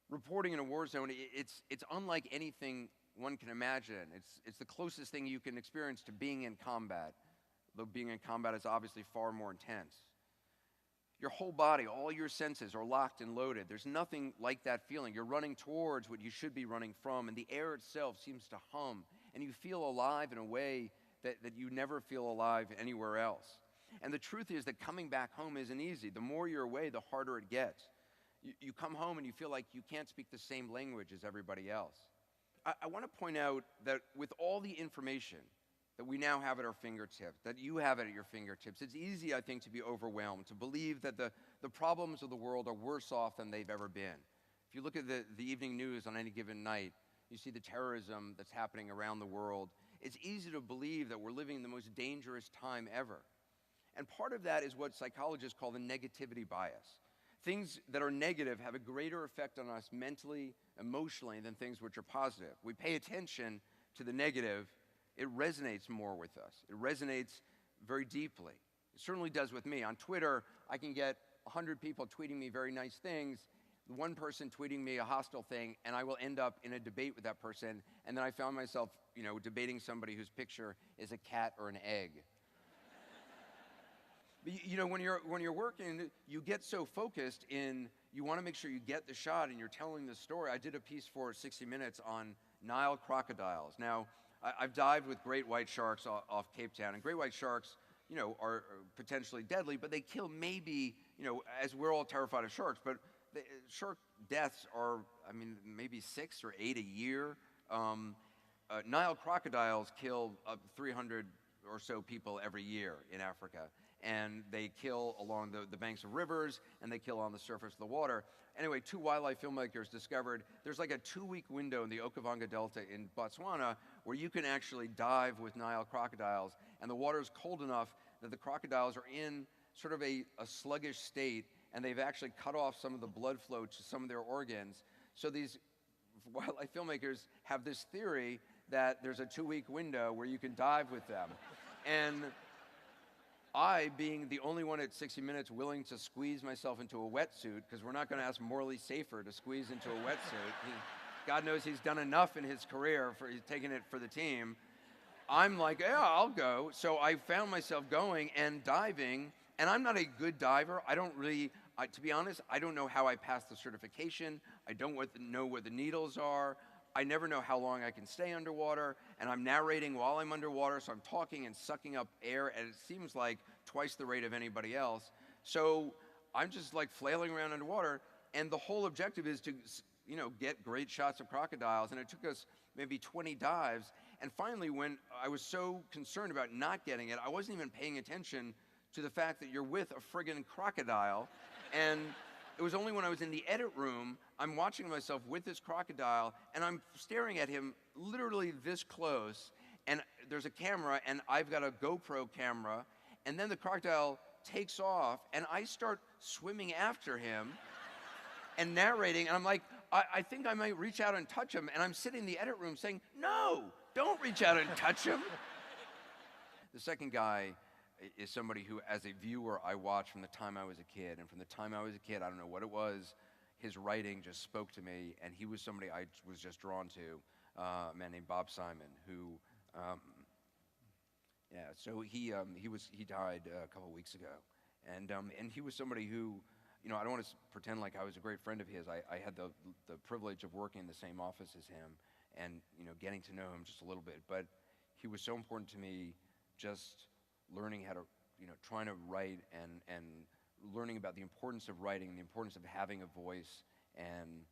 Reporting in a war zone, it's unlike anything one can imagine. It's the closest thing you can experience to being in combat, though being in combat is obviously far more intense. Your whole body, all your senses are locked and loaded. There's nothing like that feeling. You're running towards what you should be running from, and the air itself seems to hum, and you feel alive in a way that you never feel alive anywhere else. And the truth is that coming back home isn't easy. The more you're away, the harder it gets. You come home and you feel like you can't speak the same language as everybody else. I want to point out that with all the information that we now have at our fingertips, that you have it at your fingertips, it's easy, I think, to be overwhelmed, to believe that the problems of the world are worse off than they've ever been. If you look at the evening news on any given night, you see the terrorism that's happening around the world. It's easy to believe that we're living in the most dangerous time ever. And part of that is what psychologists call the negativity bias. Things that are negative have a greater effect on us mentally, emotionally, than things which are positive. We pay attention to the negative, it resonates more with us. It resonates very deeply. It certainly does with me. On Twitter, I can get 100 people tweeting me very nice things, one person tweeting me a hostile thing, and I will end up in a debate with that person, and then I found myself, debating somebody whose picture is a cat or an egg. When you're working, you get so focused in, you want to make sure you get the shot and you're telling the story. I did a piece for 60 Minutes on Nile crocodiles. Now, I've dived with great white sharks off Cape Town, and great white sharks, are potentially deadly, but they kill maybe, as we're all terrified of sharks, but the shark deaths are, maybe 6 or 8 a year. Nile crocodiles kill 300 or so people every year in Africa. And they kill along the banks of rivers, and they kill on the surface of the water. Anyway, 2 wildlife filmmakers discovered there's like a 2-week window in the Okavango Delta in Botswana where you can actually dive with Nile crocodiles, and the water is cold enough that the crocodiles are in sort of a sluggish state, and they've actually cut off some of the blood flow to some of their organs. So these wildlife filmmakers have this theory that there's a 2-week window where you can dive with them. And I, being the only one at 60 Minutes willing to squeeze myself into a wetsuit, because we're not going to ask Morley Safer to squeeze into a wetsuit. God knows he's done enough in his career, he's taken it for the team. I'm like, yeah, I'll go. So I found myself going and diving, and I'm not a good diver. I don't really, to be honest, I don't know how I passed the certification. I don't know what the needles are. I never know how long I can stay underwater, and I'm narrating while I'm underwater, so I'm talking and sucking up air, and it seems like twice the rate of anybody else. So I'm just like flailing around underwater, and the whole objective is to, get great shots of crocodiles, and it took us maybe 20 dives, and finally when I was so concerned about not getting it, I wasn't even paying attention to the fact that you're with a friggin' crocodile, and it was only when I was in the edit room, I'm watching myself with this crocodile, and I'm staring at him literally this close, and there's a camera, and I've got a GoPro camera, and then the crocodile takes off, and I start swimming after him and narrating, and I'm like, I think I might reach out and touch him, and I'm sitting in the edit room saying, no, don't reach out and touch him. The second guy is somebody who, as a viewer, I watched from the time I was a kid. And from the time I was a kid, I don't know what it was, his writing just spoke to me, and he was somebody I was just drawn to, a man named Bob Simon, who, so he died a couple weeks ago. And he was somebody who, I don't want to pretend like I was a great friend of his. I had the privilege of working in the same office as him and, getting to know him just a little bit. But he was so important to me, just learning how to, trying to write and learning about the importance of writing, the importance of having a voice and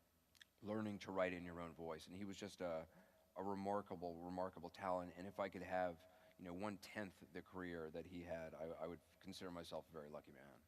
learning to write in your own voice. And he was just a remarkable, remarkable talent. And if I could have, 1/10 the career that he had, I would consider myself a very lucky man.